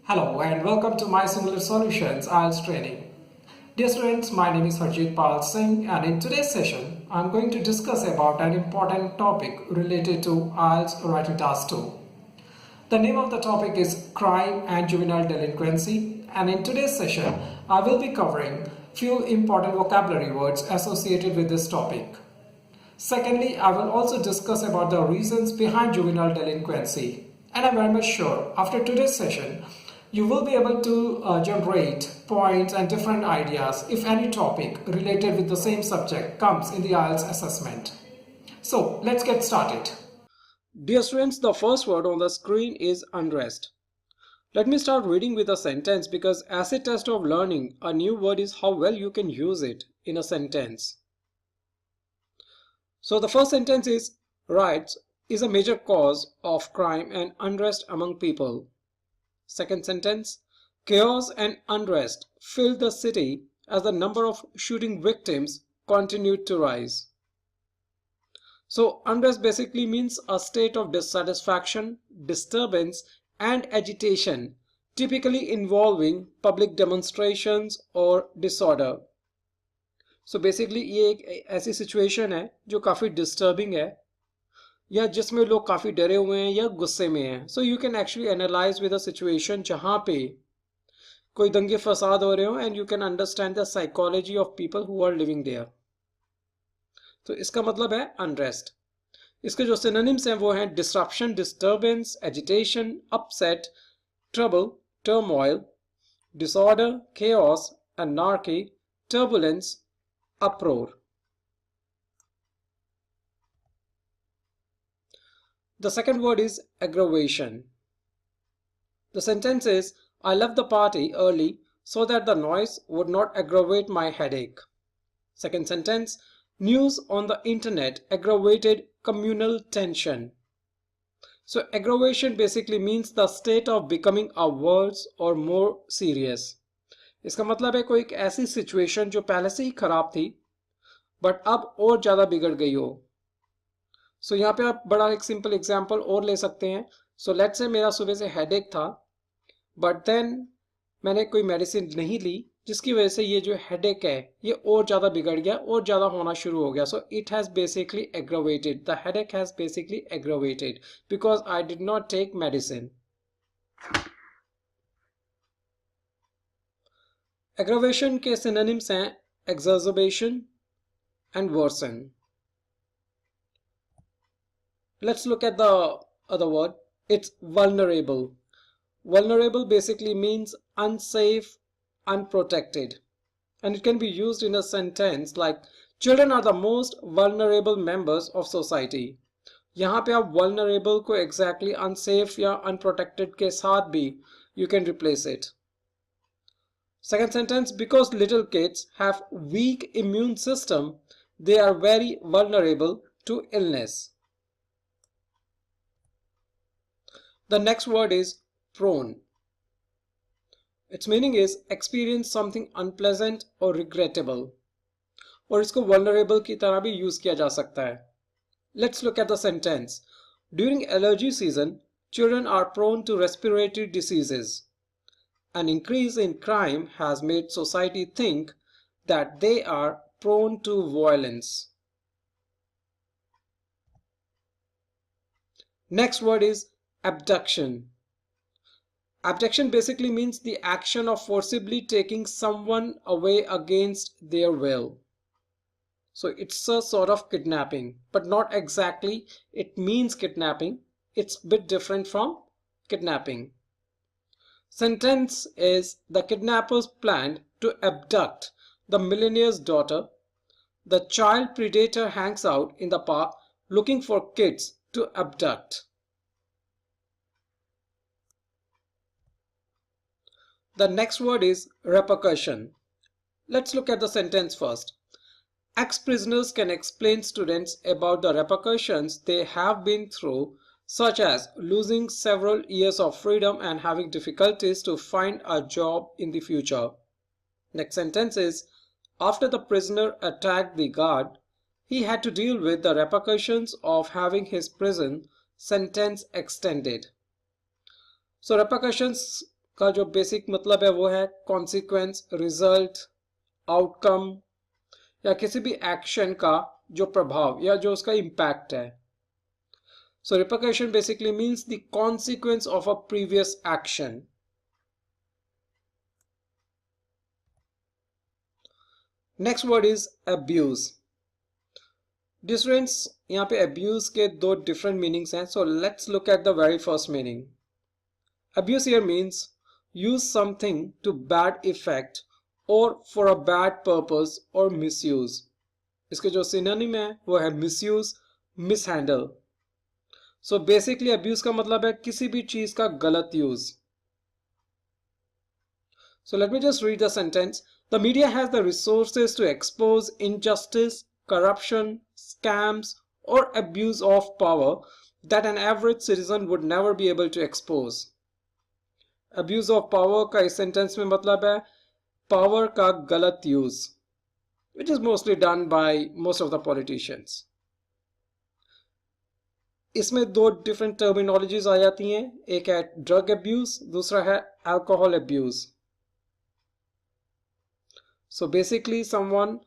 Hello and welcome to My Singular Solutions IELTS training. Dear students, my name is Harjeet Pal Singh and in today's session, I'm going to discuss about an important topic related to IELTS Writing Task 2. The name of the topic is Crime and Juvenile Delinquency, and in today's session, I will be covering few important vocabulary words associated with this topic. Secondly, I will also discuss about the reasons behind juvenile delinquency, and I'm very much sure after today's session, you will be able to generate points and different ideas if any topic related with the same subject comes in the IELTS assessment. So let's get started. Dear students, the first word on the screen is unrest. Let me start reading with a sentence because as a test of learning, a new word is how well you can use it in a sentence. So the first sentence is, riots is a major cause of crime and unrest among people. Second sentence, chaos and unrest filled the city as the number of shooting victims continued to rise. So unrest basically means a state of dissatisfaction, disturbance and agitation, typically involving public demonstrations or disorder. So basically ये एक ऐसी situation है जो काफ़ी disturbing है या जिसमें लोग काफ़ी डरे हुए हैं या गुस्से में हैं. So you can actually analyse with a situation जहाँ पे कोई दंगे फसाद हो रहे हो and you can understand the psychology of people who are living there. तो इसका मतलब है अनरेस्ट. इसके जो सिनोनिम्स हैं वो हैं disruption, disturbance, agitation, upset, trouble, turmoil, disorder, chaos, anarchy, turbulence, uproar. The second word is aggravation. The sentence is, I left the party early so that the noise would not aggravate my headache. Second sentence, news on the internet aggravated communal tension. So aggravation basically means the state of becoming a worse or more serious. इसका मतलब है कोई एक ऐसी situation जो पहले से ही खराब थी बट अब और ज़्यादा बिगड़ गई हो. सो यहाँ पे आप बड़ा एक सिंपल एग्जांपल और ले सकते हैं. सो लेट्स से मेरा सुबह से हेडेक था बट देन मैंने कोई मेडिसिन नहीं ली जिसकी वजह से ये जो हेडेक है ये और ज़्यादा बिगड़ गया और ज़्यादा होना शुरू हो गया. So it has basically aggravated, the headache has basically aggravated because I did not take medicine. Aggravation के सिनोनिम्स हैं exacerbation and worsen. Let's look at the other word. It's vulnerable. Vulnerable basically means unsafe, unprotected. And it can be used in a sentence like children are the most vulnerable members of society. यहाँ पे आप vulnerable को exactly unsafe या unprotected के साथ भी you can replace it. Second sentence, because little kids have weak immune system, they are very vulnerable to illness. The next word is prone. Its meaning is experience something unpleasant or regrettable. और इसको vulnerable की तरह भी use किया जा सकता है. Let's look at the sentence. During allergy season, children are prone to respiratory diseases. An increase in crime has made society think that they are prone to violence. Next word is abduction. Abduction basically means the action of forcibly taking someone away against their will. So it's a sort of kidnapping, but not exactly it means kidnapping. It's a bit different from kidnapping. Sentence is, the kidnappers planned to abduct the millionaire's daughter. The child predator hangs out in the park looking for kids to abduct. The next word is repercussion. Let's look at the sentence first. Ex-prisoners can explain students about the repercussions they have been through, such as losing several years of freedom and having difficulties to find a job in the future. Next sentence is, after the prisoner attacked the guard, he had to deal with the repercussions of having his prison sentence extended. So repercussions का जो basic मतलब है वो है consequence, result, outcome या किसी भी action का जो प्रभाव या जो उसका इम्पैक्ट है. So repercussion basically means the consequence of a previous action. Next word is abuse. Difference यहाँ पे abuse के दो different meanings हैं. So let's look at the very first meaning. Abuse here means use something to bad effect or for a bad purpose or misuse. इसके जो synonym है वो है misuse, mishandle. So basically abuse का मतलब है किसी भी चीज का गलत use. So let me just read the sentence. The media has the resources to expose injustice, corruption, scams or abuse of power that an average citizen would never be able to expose. Abuse of power का इस sentence में मतलब है power का गलत use, which is mostly done by most of the politicians. इसमें दो different terminologies आ जाती हैं. एक है ड्रग अब्यूज, दूसरा है alcohol abuse. So basically someone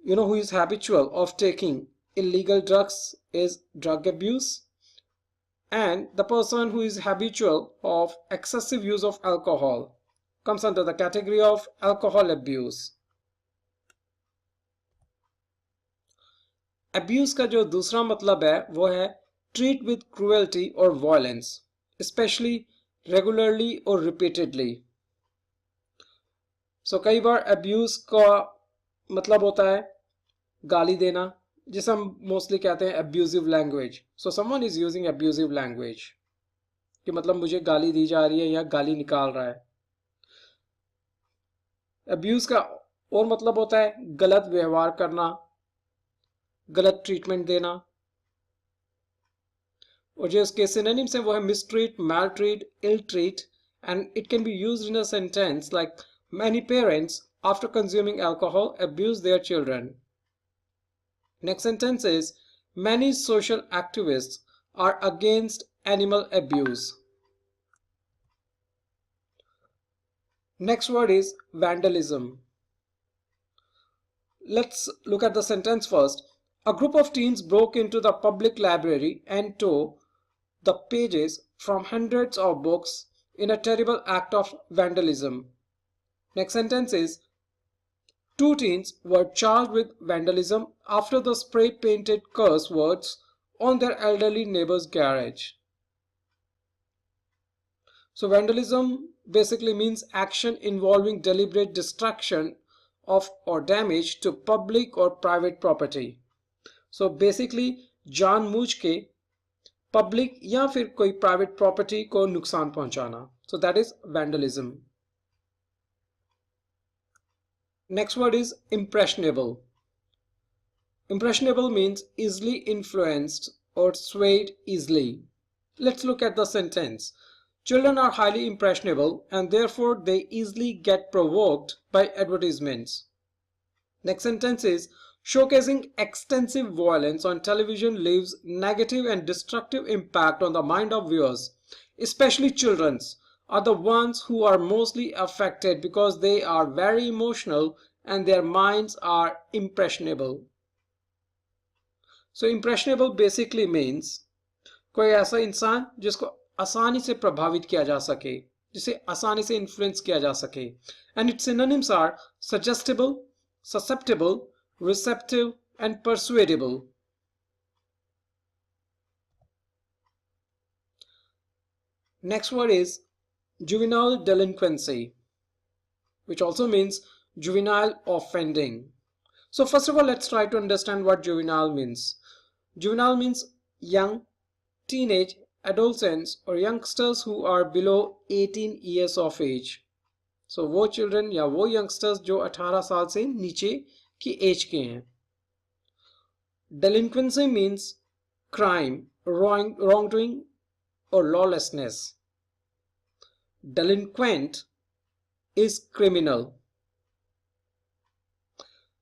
who is habitual of taking illegal drugs is drug abuse, and the person who is habitual of excessive use of alcohol comes under the category of alcohol abuse. Abuse का जो दूसरा मतलब है वो है treat with cruelty or violence, especially regularly or repeatedly. So कई बार abuse का मतलब होता है गाली देना, जिसे हम मोस्टली कहते हैं abusive language. So someone is using abusive language कि मतलब मुझे गाली दी जा रही है या गाली निकाल रहा है. Abuse का और मतलब होता है गलत व्यवहार करना, गलत ट्रीटमेंट देना. और जो इसके synonyms हैं वो है mistreat, maltreat, ill-treat, and it can be used in a sentence like many parents after consuming alcohol abuse their children. Next sentence is many social activists are against animal abuse. Next word is vandalism. Let's look at the sentence first. A group of teens broke into the public library and tore the pages from hundreds of books in a terrible act of vandalism. Next sentence is two teens were charged with vandalism after the spray painted curse words on their elderly neighbor's garage. So vandalism basically means action involving deliberate destruction of or damage to public or private property. So basically जानबूझ के public या फिर कोई private property को नुकसान पहुंचाना. So that is vandalism. Next word is impressionable. Impressionable means easily influenced or swayed easily. Let's look at the sentence. Children are highly impressionable and therefore they easily get provoked by advertisements. Next sentence is showcasing extensive violence on television leaves negative and destructive impact on the mind of viewers. Especially children are the ones who are mostly affected because they are very emotional and their minds are impressionable. So impressionable basically means कोई ऐसा इंसान जिसको आसानी से प्रभावित किया जा सके, जिसे आसानी से इन्फ्लुएंस किया जा सके. And its synonyms are suggestible, susceptible, receptive and persuadable. Next word is juvenile delinquency, which also means juvenile offending. So first of all, let's try to understand what juvenile means. Juvenile means young, teenage, adolescents or youngsters who are below 18 years of age. So वो children या वो youngsters जो 18 साल से नीचे की as के हैं. Delinquency means crime, wrongdoing or lawlessness. Delinquent is criminal.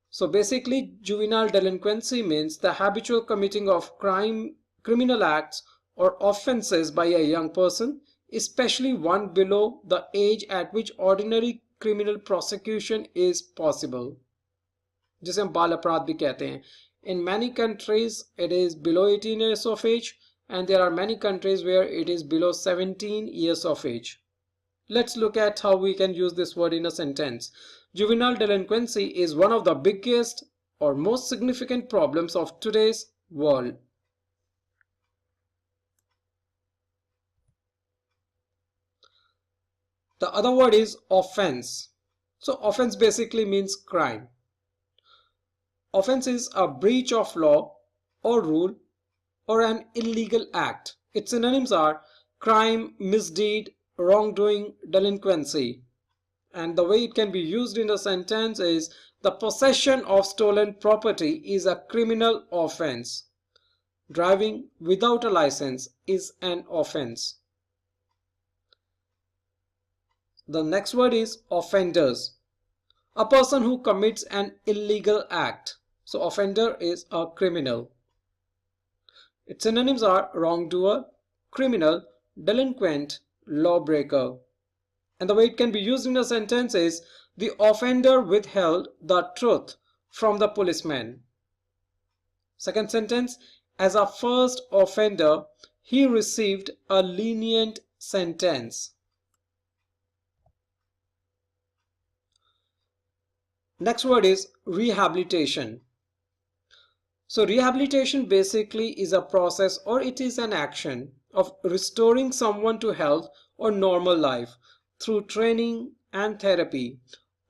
So basically juvenile delinquency means the habitual committing of criminal acts or offenses by a young person especially one below the age at which ordinary criminal prosecution is possible, जिसे हम बाल अपराध भी कहते हैं. In many countries it is below 18 years of age, and there are many countries where it is below 17 years of age. Let's look at how we can use this word in a sentence. Juvenile delinquency is one of the biggest or most significant problems of today's world. The other word is offense. So offense basically means crime. Offense is a breach of law or rule or an illegal act. Its synonyms are crime, misdeed, wrongdoing, delinquency. And the way it can be used in a sentence is the possession of stolen property is a criminal offense. Driving without a license is an offense. The next word is offenders. A person who commits an illegal act. So offender is a criminal. Its synonyms are wrongdoer, criminal, delinquent, lawbreaker. And the way it can be used in a sentence is the offender withheld the truth from the policeman. Second sentence, as a first offender, he received a lenient sentence. Next word is rehabilitation. So rehabilitation basically is a process, or it is an action of restoring someone to health or normal life through training and therapy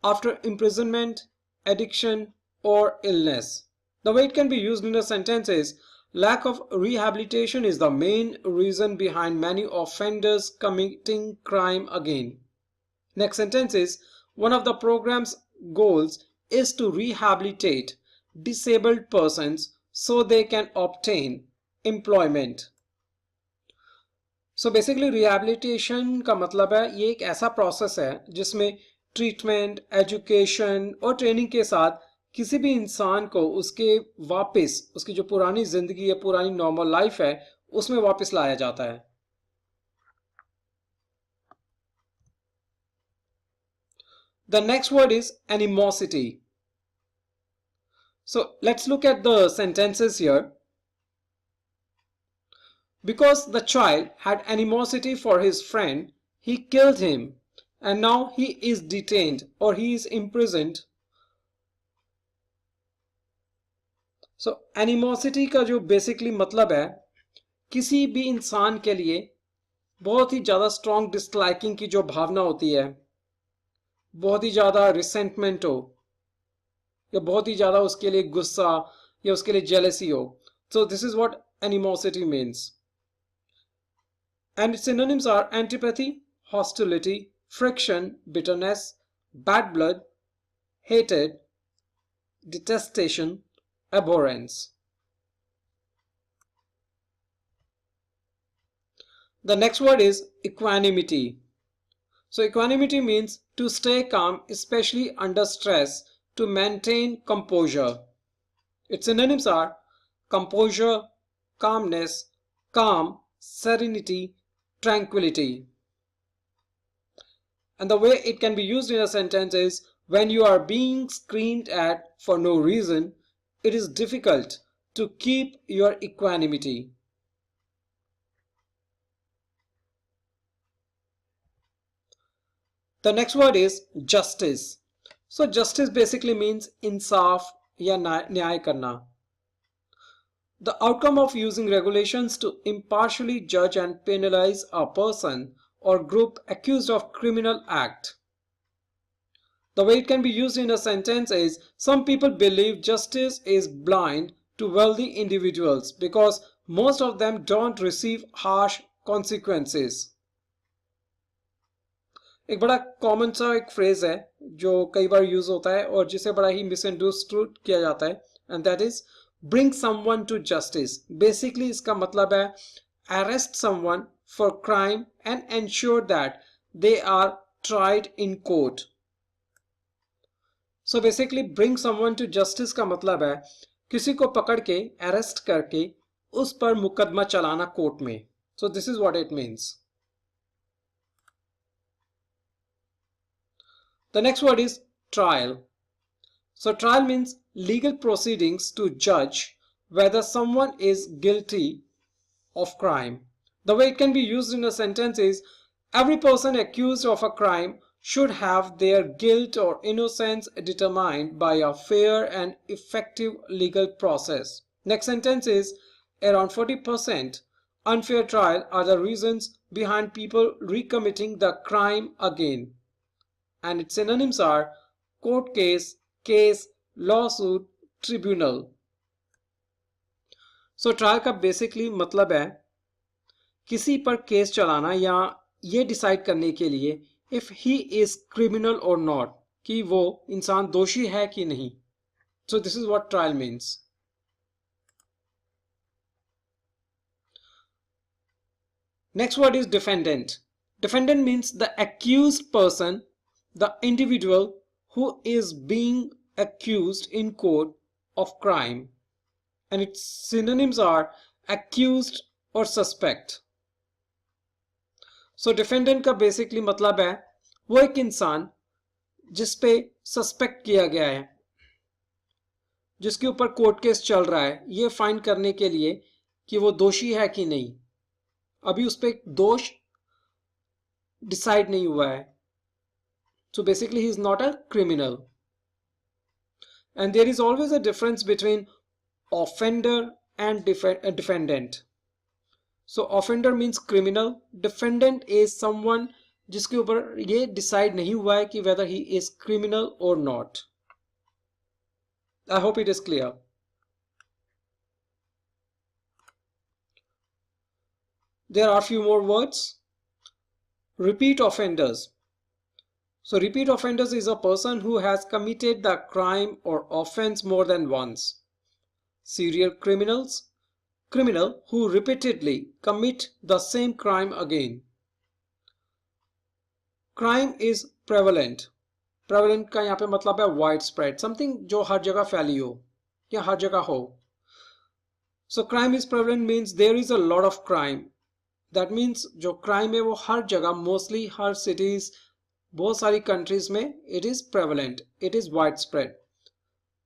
after imprisonment, addiction, or illness. The way it can be used in a sentence is lack of rehabilitation is the main reason behind many offenders committing crime again. Next sentence is one of the program's goals is to rehabilitate disabled persons so they can obtain employment. So basically rehabilitation का मतलब है ये एक ऐसा process है जिसमें treatment, education और training के साथ किसी भी इंसान को उसके वापस उसकी जो पुरानी जिंदगी है, पुरानी नॉर्मल लाइफ है, उसमें वापस लाया जाता है. The next word is animosity. So let's look at the sentences here. Because the child had animosity for his friend, he killed him, and now he is detained or he is imprisoned. So animosity का जो basically मतलब है किसी भी इंसान के लिए बहुत ही ज़्यादा strong disliking की जो भावना होती है, बहुत ही ज़्यादा resentment हो या बहुत ही ज़्यादा उसके लिए गुस्सा या उसके लिए jealousy हो. So this is what animosity means. And its synonyms are antipathy, hostility, friction, bitterness, bad blood, hatred, detestation, abhorrence. The next word is equanimity. So equanimity means to stay calm, especially under stress, to maintain composure. Its synonyms are composure, calmness, calm, serenity, tranquility. And the way it can be used in a sentence is when you are being screamed at for no reason, it is difficult to keep your equanimity. The next word is justice. So justice basically means insaf या न्याय करना. The outcome of using regulations to impartially judge and penalize a person or group accused of criminal act. The way it can be used in a sentence is some people believe justice is blind to wealthy individuals because most of them don't receive harsh consequences. एक बड़ा common सा एक phrase है जो कई बार use होता है और जिसे बड़ा ही मिसअंडरस्टूड किया जाता है, and that is bring someone to justice. Basically इसका मतलब है arrest someone for crime and ensure that they are tried in court. So basically bring someone to justice का मतलब है किसी को पकड़ के अरेस्ट करके उस पर मुकदमा चलाना कोर्ट में. So this is what it means. The next word is trial. So trial means legal proceedings to judge whether someone is guilty of crime. The way it can be used in a sentence is, every person accused of a crime should have their guilt or innocence determined by a fair and effective legal process. Next sentence is, around 40% unfair trial are the reasons behind people recommitting the crime again. And its synonyms are court case, lawsuit, tribunal. So trial का basically मतलब है किसी पर case चलाना या ये decide करने के लिए इफ ही इज क्रिमिनल और नॉट, कि वो इंसान दोषी है कि नहीं. So this is what trial means. Next word is defendant. Defendant means the accused person, the individual who is being accused in court of crime. And its synonyms are accused or suspect. So defendant का basically मतलब है वो एक इंसान जिस पे suspect किया गया है, जिसके ऊपर कोर्ट केस चल रहा है, ये फाइंड करने के लिए कि वो दोषी है कि नहीं. अभी उस पर दोष डिसाइड नहीं हुआ है. So basically he is not a criminal. And there is always a difference between offender and defendant. So offender means criminal. Defendant is someone जिसके ऊपर ये डिसाइड नहीं हुआ है कि whether he is criminal or not. I hope it is clear. There are few more words. Repeat offenders. So repeat offenders is a person who has committed the crime or offense more than once. Serial criminals, criminal who repeatedly commit the same crime again. Crime is prevalent. Prevalent का यहाँ पे मतलब है widespread, something जो हर जगह फैली हो या हर जगह हो. So crime is prevalent means there is a lot of crime. That means जो crime है वो हर जगह, mostly हर cities, बहुत सारी countries में it is prevalent, it is widespread.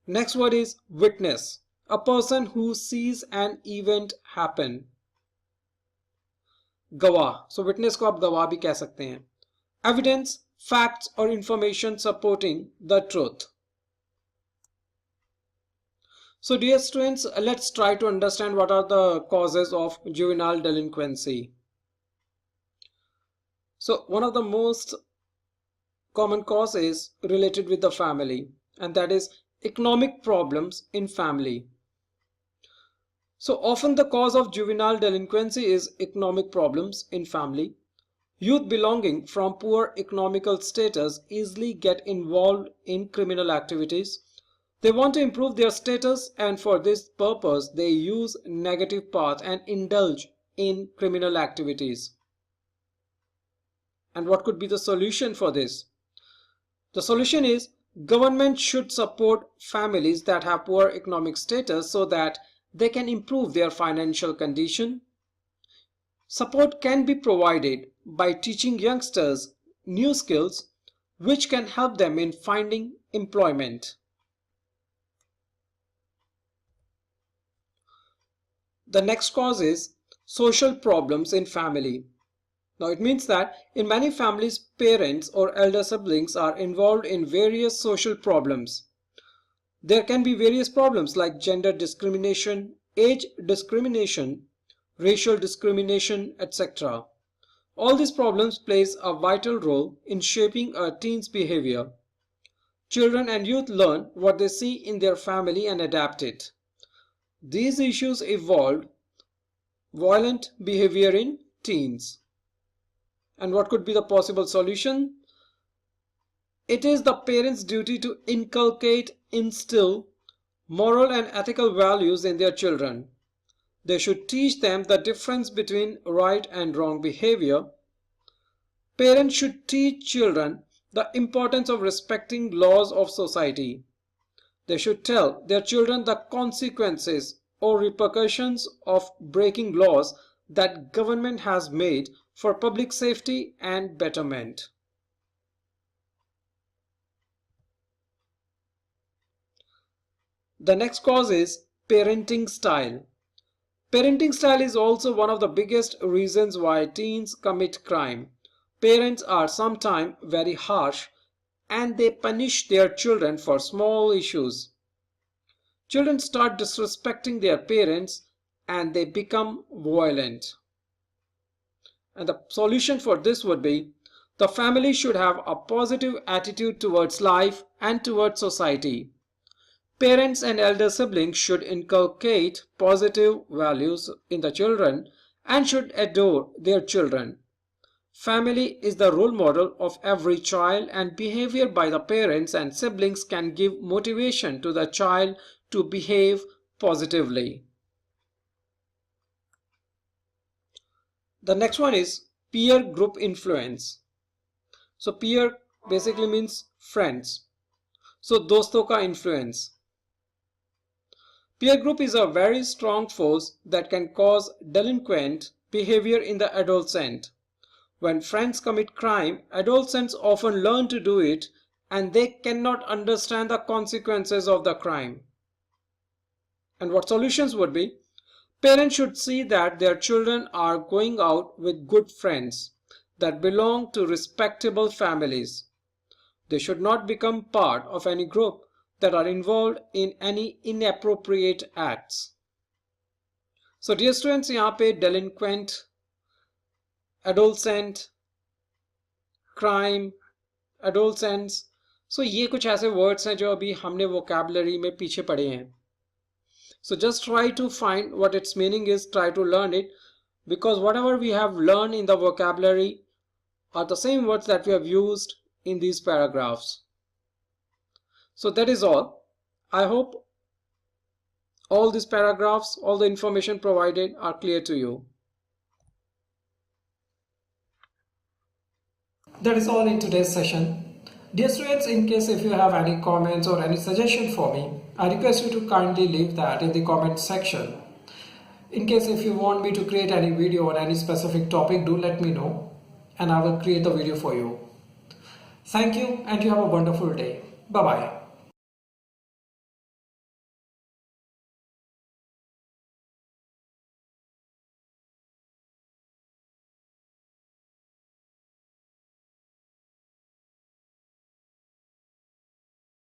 Next word is witness. A person who sees an event happen. गवाह. So witness को आप गवाह भी कह सकते हैं. Evidence, facts or information supporting the truth. So dear students, let's try to understand what are the causes of juvenile delinquency. So one of the most common cause is related with the family, and that is economic problems in family. So often the cause of juvenile delinquency is economic problems in family. Youth belonging from poor economical status easily get involved in criminal activities. They want to improve their status, and for this purpose they use negative path and indulge in criminal activities. And what could be the solution for this? The solution is government should support families that have poor economic status so that they can improve their financial condition. Support can be provided by teaching youngsters new skills which can help them in finding employment. The next cause is social problems in family. Now it means that in many families, parents or elder siblings are involved in various social problems. There can be various problems like gender discrimination, age discrimination, racial discrimination, etc. All these problems plays a vital role in shaping a teen's behavior. Children and youth learn what they see in their family and adapt it. These issues evolved violent behavior in teens. And what could be the possible solution? It is the parents' duty to inculcate, instill moral and ethical values in their children. They should teach them the difference between right and wrong behavior. Parents should teach children the importance of respecting laws of society. They should tell their children the consequences or repercussions of breaking laws that government has made for public safety and betterment. The next cause is parenting style. Parenting style is also one of the biggest reasons why teens commit crime. Parents are sometimes very harsh and they punish their children for small issues. Children start disrespecting their parents and they become violent. And the solution for this would be the family should have a positive attitude towards life and towards society. Parents and elder siblings should inculcate positive values in the children and should adore their children. Family is the role model of every child, and behavior by the parents and siblings can give motivation to the child to behave positively. The next one is peer group influence. So peer basically means friends. So दोस्तों का influence. Peer group is a very strong force that can cause delinquent behavior in the adolescent. When friends commit crime, adolescents often learn to do it and they cannot understand the consequences of the crime. And what solutions would be? Parents should see that their children are going out with good friends that belong to respectable families. They should not become part of any group that are involved in any inappropriate acts. So dear students, यहाँ पे delinquent, adolescent, crime, adolescents, so ये कुछ ऐसे words हैं जो अभी हमने vocabulary में पीछे पढ़े हैं. So just try to find what its meaning is, try to learn it, because whatever we have learned in the vocabulary are the same words that we have used in these paragraphs. So that is all. I hope all these paragraphs, all the information provided are clear to you. That is all in today's session. Dear students, in case if you have any comments or any suggestion for me, I request you to kindly leave that in the comment section. In case if you want me to create any video on any specific topic, do let me know and I will create the video for you. Thank you and you have a wonderful day. Bye-bye.